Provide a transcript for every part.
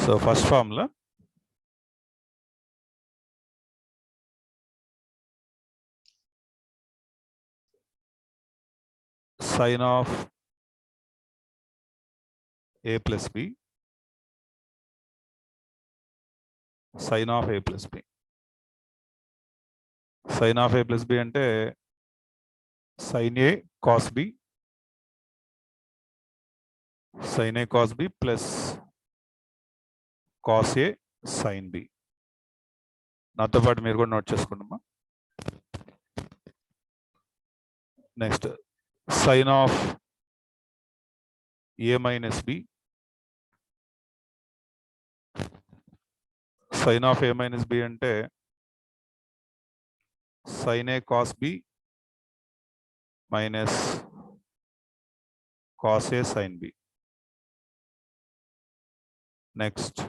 So first formula, sin of a plus b, sin of a plus b. Sin of a plus b అంటే sin a cos b, sin a cos b plus cos a sin b. నాతో పాటు మీరు కూడా note చేసుకుంటామా. Next sin of a minus b, sin of a minus b అంటే sin a cos b minus cos a sin b. Next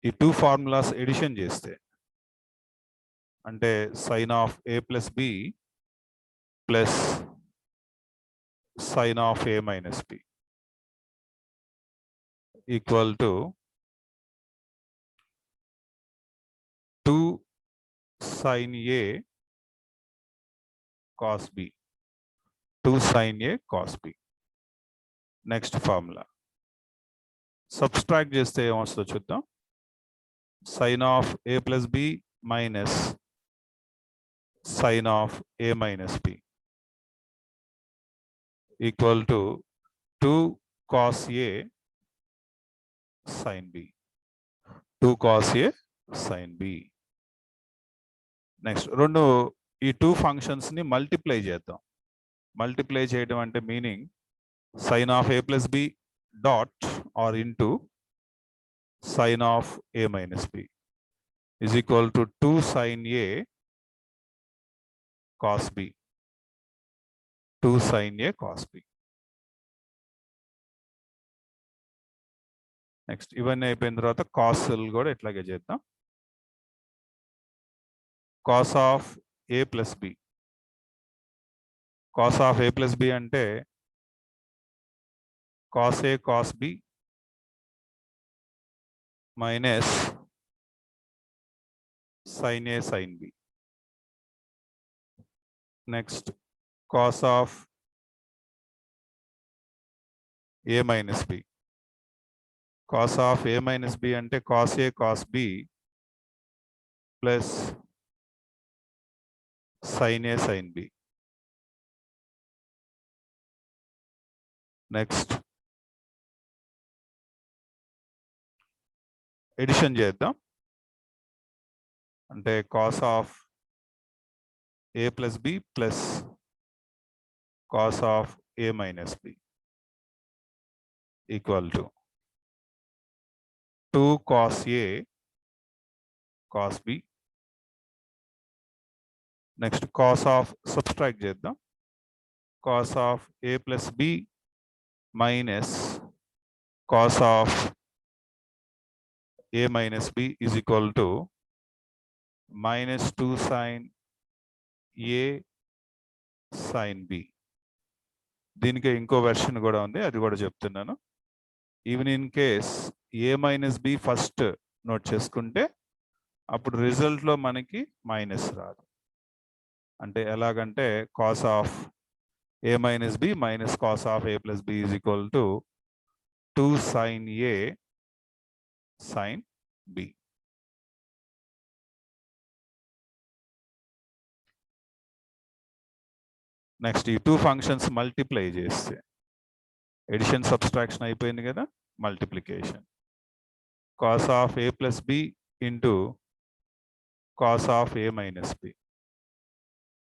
ఈ two formulas edition చేస్తే అంటే sin of a plus b plus sin of a minus b equal to 2 sin a cos b. 2 sin a cos b. Next formula subtract చేస్తే ఏమొస్తుందో చూద్దాం. sin of a plus b minus sin of a minus b equal to 2 cos a sin b. 2 cos a sin b. Next రెండు ఈ two functions ని multiply చేద్దాం. Multiply చేయడం అంటే meaning sin of a plus b dot or into sin of a minus b is equal to 2 sin a cos b. 2 sin a cos b. Next ఇవన్నీ అయిపోయిన తర్వాత కాసులు కూడా ఇట్లాగే చేద్దాం. cos of a plus b. cos of a plus b అంటే cos a cos b minus sin a sin b. Next cos of a minus b. cos of a minus b అంటే cos a cos b plus sin a sin b. Next addition చేద్దాం. అంటే cos of a plus b plus cos of a minus b equal to 2 cos a cos b. Next cos of subtract చేద్దాం. cos of a plus b minus cos of a minus b is equal to minus 2 sin a sin b. దీనికి ఇంకో version కూడా ఉంది, అది కూడా చెప్తున్నాను. Even in case a minus b first note చేసుకుంటే అప్పుడు రిజల్ట్లో మనకి మైనస్ రాదు. అంటే ఎలాగంటే cos of a minus b minus cos of a plus b is equal to 2 sin a sin b. Next ఈ టూ ఫంక్షన్స్ మల్టిప్లై చేస్తే edition subtraction అయిపోయింది కదా, multiplication cos of a plus b into cos of a minus b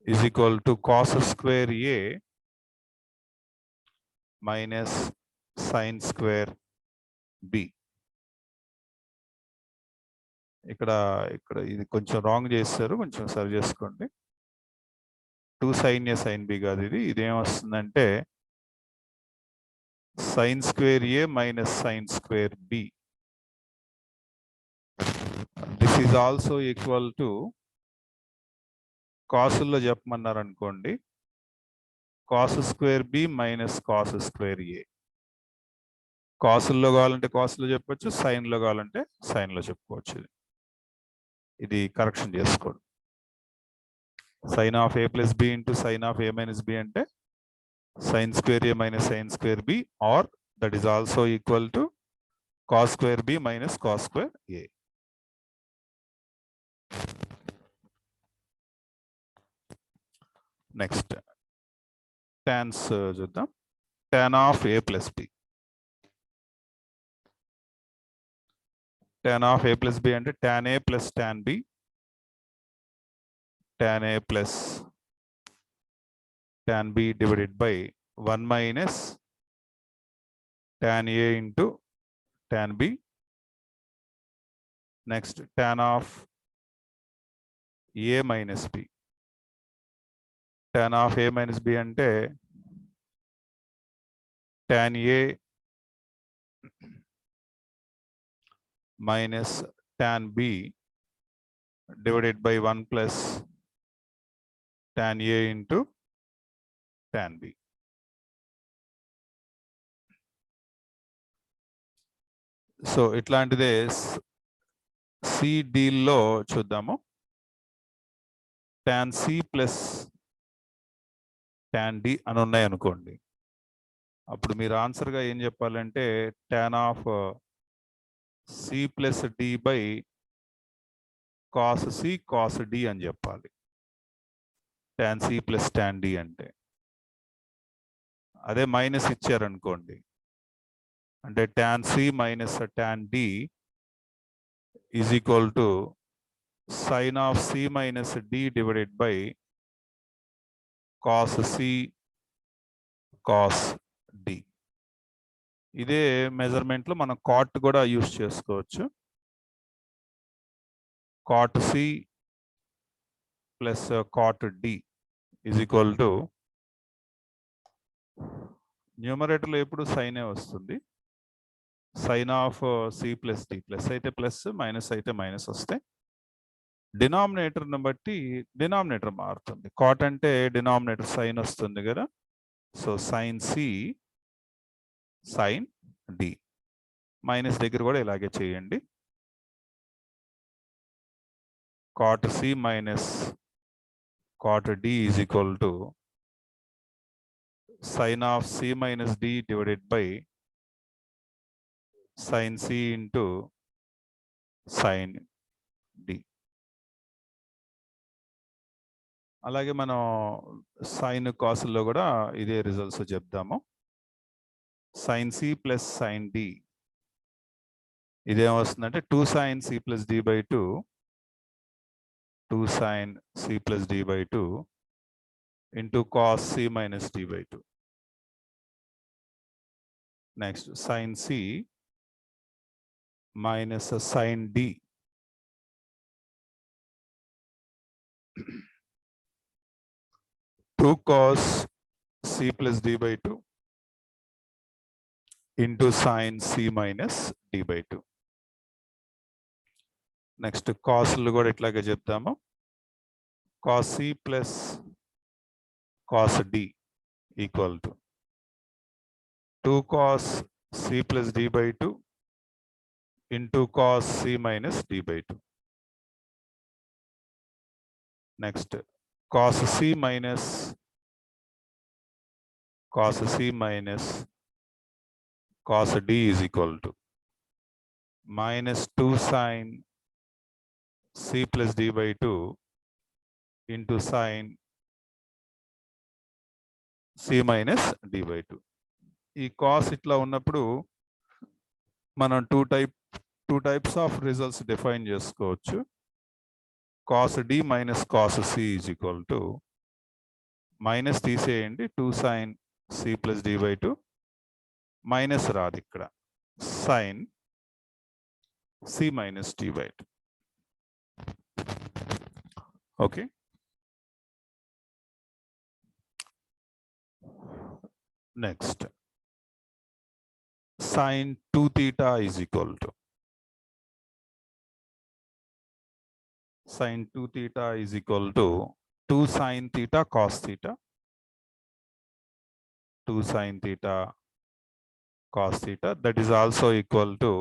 is equal to cos square a minus sin square b. ఇక్కడ ఇది కొంచెం wrong చేస్తారు, కొంచెం సరి చేసుకోండి. 2 sin a sin b కాదు, ఇది ఏమొస్తుందంటే sin square a minus sin square b. This is also equal to కాసుల్లో చెప్పమన్నారు అనుకోండి cos square b minus cos square a. కాసుల్లో కావాలంటే కాసులో చెప్పొచ్చు, సైన్లో కావాలంటే సైన్లో చెప్పుకోవచ్చు. ఇది కరెక్షన్ చేసుకోండి. Sine of a plus b into sine of a minus b అంటే sine square a minus sine square b, or that is also equal to cos square b minus cos square a. Next tans చూద్దాం. tan of a plus b. tan of a plus b అంటే tan a plus tan b, tan a plus tan b divided by 1 minus tan a into tan b. Next, tan of a minus b. Tan of a minus b ante tan a minus tan b divided by 1 plus tan a into tan b. So ఇట్లాంటిదే c d లో చూద్దాము. tan c plus tan d అని ఉన్నాయి అనుకోండి. అప్పుడు మీరు ఆన్సర్గా ఏం చెప్పాలంటే tan of c plus d by cos c cos d అని చెప్పాలి. tan c plus tan d అంటే. అదే మైనస్ ఇచ్చారనుకోండి అంటే tan c minus tan d is equal to sin of c minus d divided by cos c cos d. ఇదే మెజర్మెంట్లో మనం cot కూడా use చేసుకోవచ్చు. cot c ప్లస్ cot d is equal to న్యూమరేటర్లో ఎప్పుడు సైనే వస్తుంది. Sine of c plus d, plus అయితే ప్లస్, మైనస్ అయితే మైనస్ వస్తే డినామినేటర్ని బట్టి డినామినేటర్ మారుతుంది. కాట్ అంటే డినామినేటర్ సైన్ వస్తుంది కదా, so sine c sine d. Minus దగ్గర కూడా ఇలాగే చేయండి. Cot c minus cot d is equal to sine of c minus d divided by sine c into sine d. అలాగే మనం సైన్ కాసుల్లో కూడా ఇదే రిజల్ట్స్ చెప్దాము. Sine c plus sine d ఇదేమొస్తుందంటే 2 sin c plus d by 2, 2 sin c plus d by 2 into cos c minus d by 2. Next, sin c minus sin d. 2 cos c plus d by 2 into sin c minus d by 2. Next కాస్లు కూడా ఇట్లాగే చెప్తాము. Cos c plus cos d equal to 2 cos c plus d by 2 into cos c minus d by 2. Next cos c minus cos d is equal to minus 2 sin c plus d by 2 into sin c minus d by 2. ఈ cos ఇట్లా ఉన్నప్పుడు మనం two types of results define చేసుకోవచ్చు. Cos d minus cos c is equal to minus తీసేయండి, 2 sin c plus d by 2 minus రాదు ఇక్కడ, sin c minus d by 2. Okay. Next, sin 2 theta is equal to sin 2 theta is equal to 2 sin theta cos theta, 2 sin theta cos theta, that is also equal to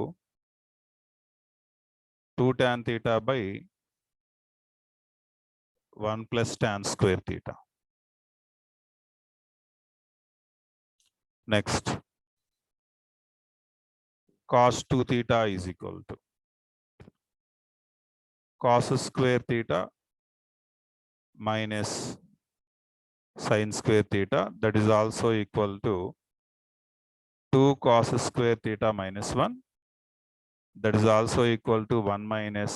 2 tan theta by 1 plus tan square theta. Next, cos 2 theta is equal to cos square theta minus sin square theta, that is also equal to 2 cos square theta minus 1, that is also equal to 1 minus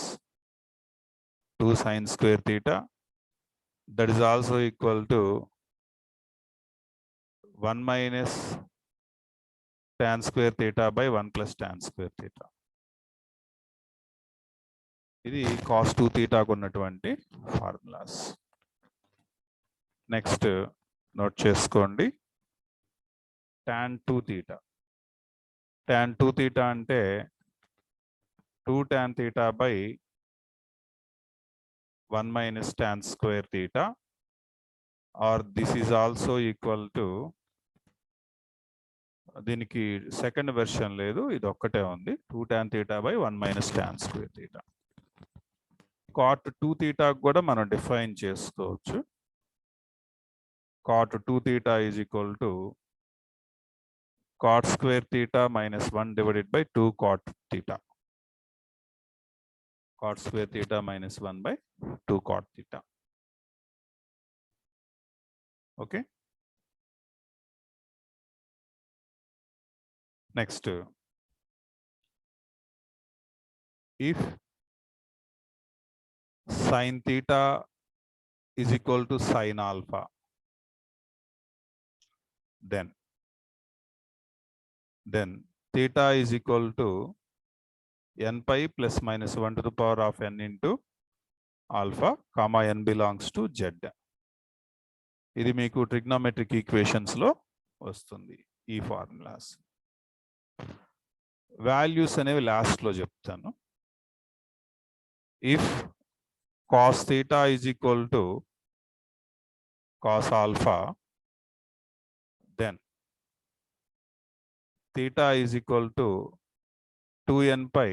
2 sin square theta, that is also equal to 1 minus tan square theta by 1 plus tan square theta. ఇది cos 2 theta ఉన్నటువంటి formulas. Next note చేసుకోండి tan 2 theta. tan 2 theta అంటే 2 tan theta by 1 minus tan square theta, or this is also equal to, దీనికి second version లేదు, ఇది ఒక్కటే ఉంది, 2 tan theta by 1 minus tan square theta. cot 2 theta కూడా మనం define చేసుకోవచ్చు. cot 2 theta is equal to cot square theta minus 1 divided by 2 cot theta. Cot square theta minus 1 by 2 cot theta. Okay. Next, if sin theta is equal to sin alpha, then theta is equal to n pi plus minus 1 to the power of n into alpha, comma n belongs to z. ఇది మీకు trigonometric equations లో వస్తుంది ఈ formulas. Values అనేవి last లో చెప్తాను. If cos theta is equal to cos alpha, then theta is equal to 2n pi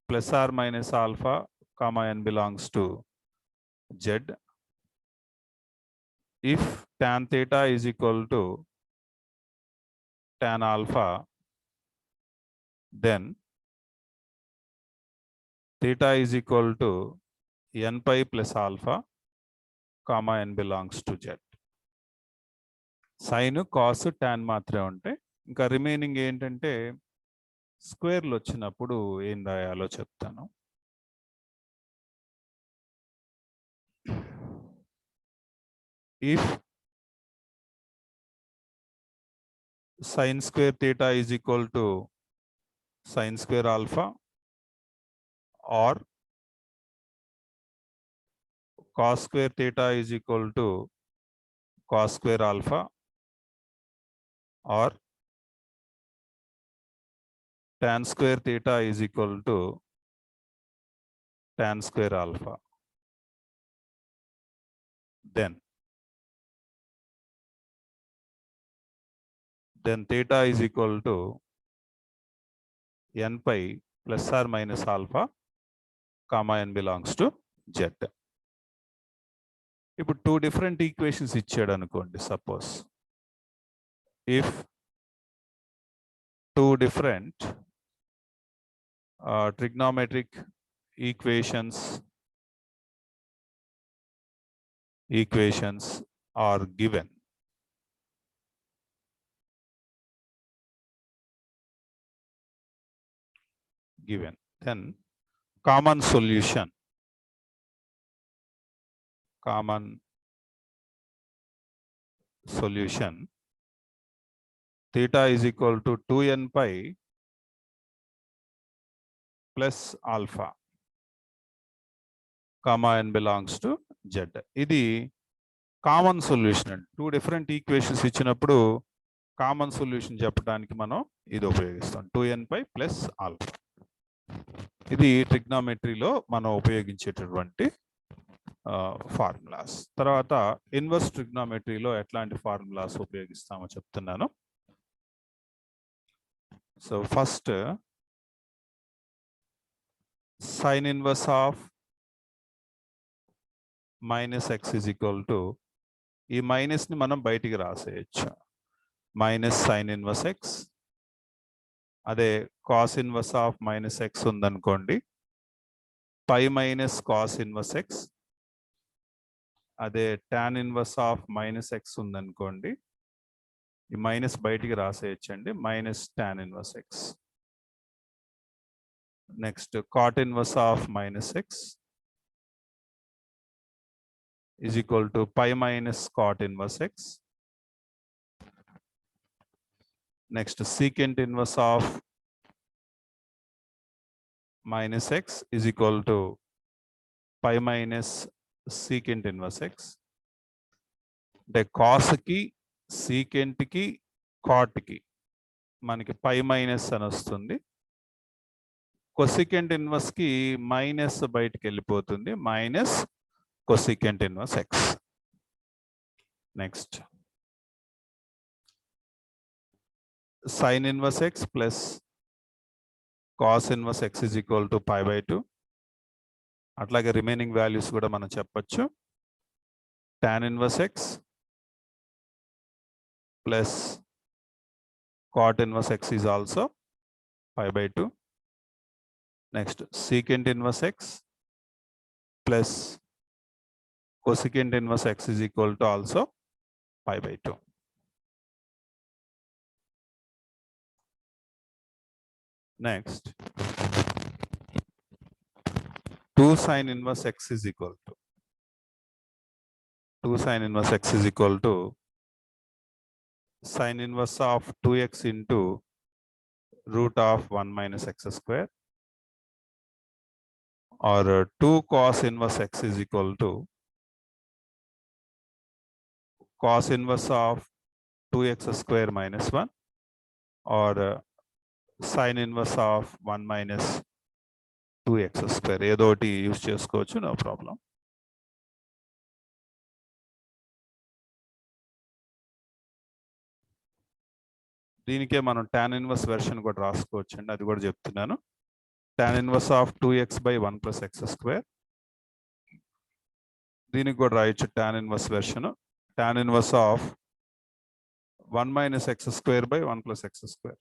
plus or minus alpha, comma n belongs to z. If tan theta is equal to tan alpha, then theta is equal to n pi plus alpha, comma n belongs to z. Sin, cos, tan మాత్రమే ఉంటాయి. ఇంకా remaining ఏంటంటే స్క్వేర్లు వచ్చినప్పుడు ఏం రాయాలో చెప్తాను. If sin square theta is equal to sin square alpha, or cos square theta is equal to cos square alpha, or tan square theta is equal to tan square alpha, then theta is equal to n pi plus or minus alpha, comma n belongs to z. ఇప్పుడు 2 different equations ఇచ్చాడు అనుకోండి. Suppose if 2 different trigonometric equations are given, then common solution theta is equal to 2n pi plus alpha, comma n belongs to z. ఇది common solution అండి. 2 different equations ఇచ్చినప్పుడు common solution చెప్పడానికి మనం ఇది ఉపయోగిస్తాం, 2n pi plus alpha. ఇది ట్రిగ్నోమెట్రీలో మనం ఉపయోగించేటటువంటి formulas. తర్వాత ఇన్వర్స్ ట్రిగ్నోమెట్రీలో ఎట్లాంటి ఫార్ములాస్ ఉపయోగిస్తామో చెప్తున్నాను. So first sin inverse of minus x is equal to ఈ మైనస్ ని మనం బయటికి రాసేయచ్చు మైనస్ సైన్ ఇన్వర్స్ ఎక్స్ అదే cos inverse of minus x ఉందనుకోండి pi minus cos inverse x అదే tan inverse of minus x ఉందనుకోండి ఈ మైనస్ బయటికి రాసేయచ్చండి minus tan inverse x next cot inverse of minus x is equal to pi minus cot inverse x. Next, secant inverse of minus x is equal to pi minus secant inverse x. అంటే cos కి secant కి cot కి మనకి pi minus అని వస్తుంది. cosecant inverse కి minus బయటికి వెళ్ళిపోతుంది minus cosecant inverse x. Next, sin inverse x plus cos inverse x is equal to pi by 2. అట్లాగే రిమైనింగ్ వాల్యూస్ కూడా మనం చెప్పొచ్చు tan inverse x plus cot inverse x is also pi by 2. Next, secant inverse x plus cosecant inverse x is equal to also pi by 2. Next, 2 sin inverse x is equal to 2 sin inverse x is equal to sin inverse of 2x into root of 1 minus x square, or 2 cos inverse x is equal to cos inverse of 2x square minus 1, or sin inverse of 1 minus 2x square. ఏదో ఒకటి use చేసుకోవచ్చు, no problem. దీనికే మనం tan inverse version కూడా రాసుకోవచ్చు అండి, అది కూడా చెప్తున్నాను. tan inverse of 2x by 1 plus x square. దీనికి కూడా రాయొచ్చు tan inverse version tan inverse of 1 minus x square by 1 plus x square.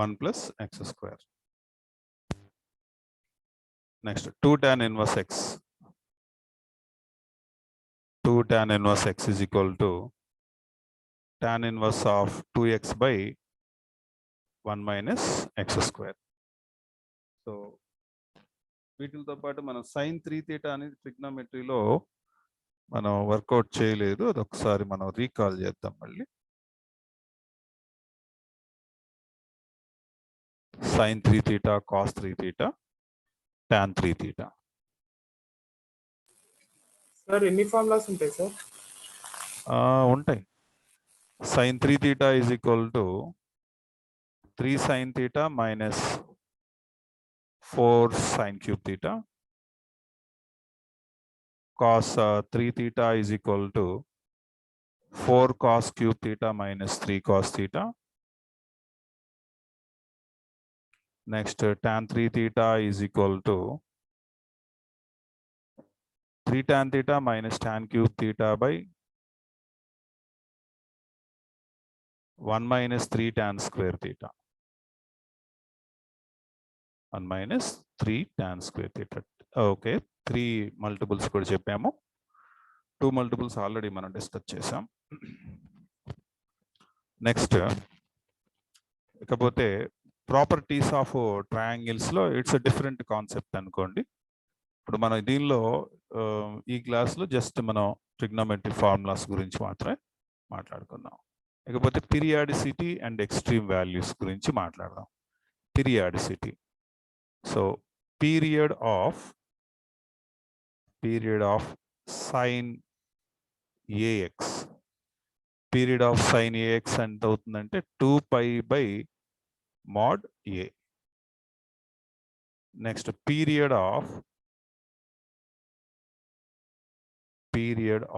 One plus x square. Next, 2 tan inverse x. 2 tan inverse x is equal to tan inverse of 2x by 1 minus x square. So, వీటితో పాటు మనం sin 3 theta అనేది ట్రిగ్నోమెట్రీలో మనం work out చేయలేదు, అది ఒకసారి మనం recall చేద్దాం మళ్ళీ. sin 3 theta, cos 3 theta, tan 3 theta. Sir ఎన్ని ఫార్ములాస్ ఉంటాయి సార్? ఉంటాయి. sin 3 theta is equal to 3 sin theta minus 4 sin cube theta. Cos 3 theta is equal to 4 cos cube theta minus 3 cos theta. Next, tan 3 theta is equal to 3 tan theta minus tan cube theta by 1 minus 3 tan square theta. 1 minus 3 tan square theta. Okay, 3 multiples కూడా చెప్పాము. 2 multiples already మనం discuss చేసాం. Next, ఇకపోతే properties of triangles లో it's different concept అనుకోండి. ఇప్పుడు మనం దీనిలో ఈ క్లాస్లో జస్ట్ మనం ట్రిగ్నోమెట్రీ ఫార్ములాస్ గురించి మాత్రమే మాట్లాడుకుందాం. ఇకపోతే పీరియాడిసిటీ అండ్ ఎక్స్ట్రీమ్ వాల్యూస్ గురించి మాట్లాడదాం. Periodicity. So period of sine ax. Period of sine ax ఎంత అవుతుందంటే 2π by mod a. Next, period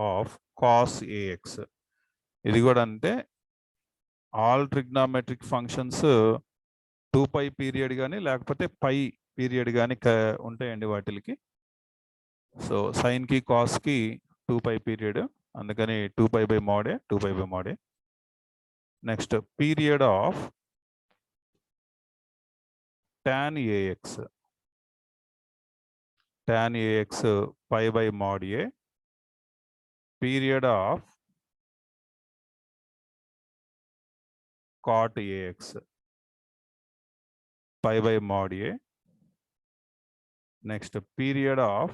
of cos ax. ఇది కూడా అంతే. ఆల్ ట్రిగ్నామెట్రిక్ ఫంక్షన్స్ 2π పీరియడ్ కానీ లేకపోతే పై పీరియడ్ కానీ ఉంటాయండి వాటికి. సో సైన్కి కాస్కి 2π పీరియడ్, అందుకని 2π/mod A, 2π/mod A. Next period of tan AX, tan AX π/mod A, period of cot AX π/mod A. Next period of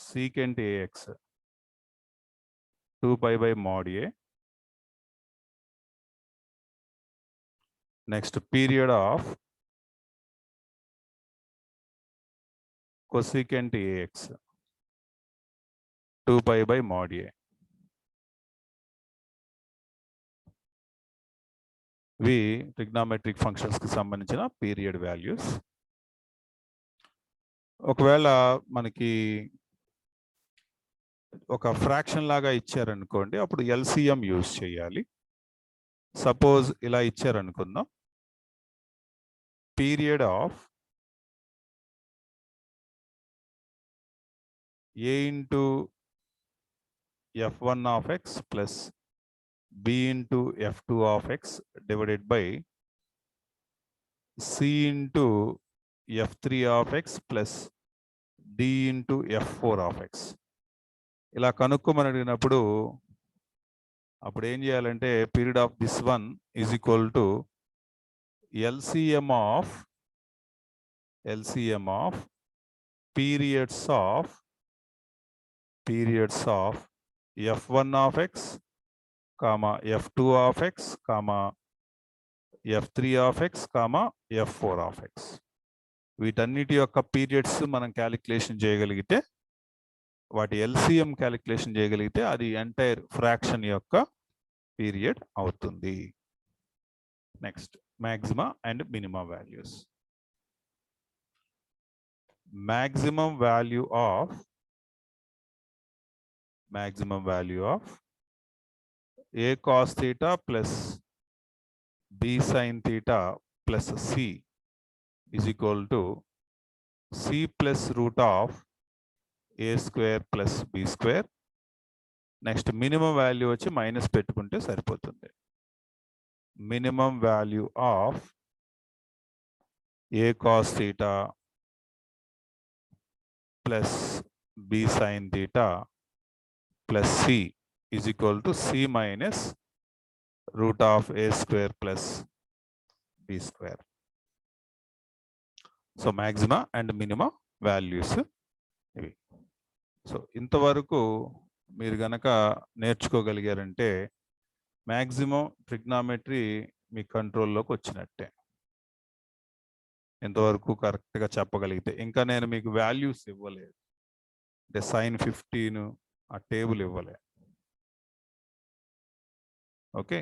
secant AX 2π/mod A. Next period of cosecant AX 2π/mod A. ఇవి trigonometric functions కి సంబంధించిన period values. ఒకవేళ మనకి ఒక fraction లాగా ఇచ్చారనుకోండి, అప్పుడు LCM use చేయాలి. సపోజ్ ఇలా ఇచ్చారనుకుందాం, period of a into f1 of x plus b into f2 of x divided by c into f3 of x plus d into f4 of x. ఇలా కనుక్కోమని అడిగినప్పుడు అప్పుడు ఏం చేయాలంటే period of this one is equal to LCM of periods of f1 of x, f2 of x, f3 of x, f4 of x. వీటన్నిటి యొక్క periods మనం calculation చేయగలిగితే, వాటి LCM క్యాలిక్యులేషన్ చేయగలిగితే అది ఎంటైర్ ఫ్రాక్షన్ యొక్క పీరియడ్ అవుతుంది. Next maxima and minima values. Maximum value of a cos theta plus b sin theta plus c is equal to c plus root of a square plus b square. Next minimum value వచ్చి minus పెట్టుకుంటే సరిపోతుంది. Minimum value of a cos theta plus b sin theta plus c is equal to c minus root of a square plus b square. So maxima and minima values ఇవి. So ఇంతవరకు మీరు గనక నేర్చుకోగలిగారంటే maximum trigonometry మీ కంట్రోల్లోకి వచ్చినట్టే. ఇంతవరకు కరెక్ట్గా చెప్పగలిగితే. ఇంకా నేను మీకు వాల్యూస్ ఇవ్వలేదు, అంటే sin 15 ఆ టేబుల్ ఇవ్వలే. ఓకే.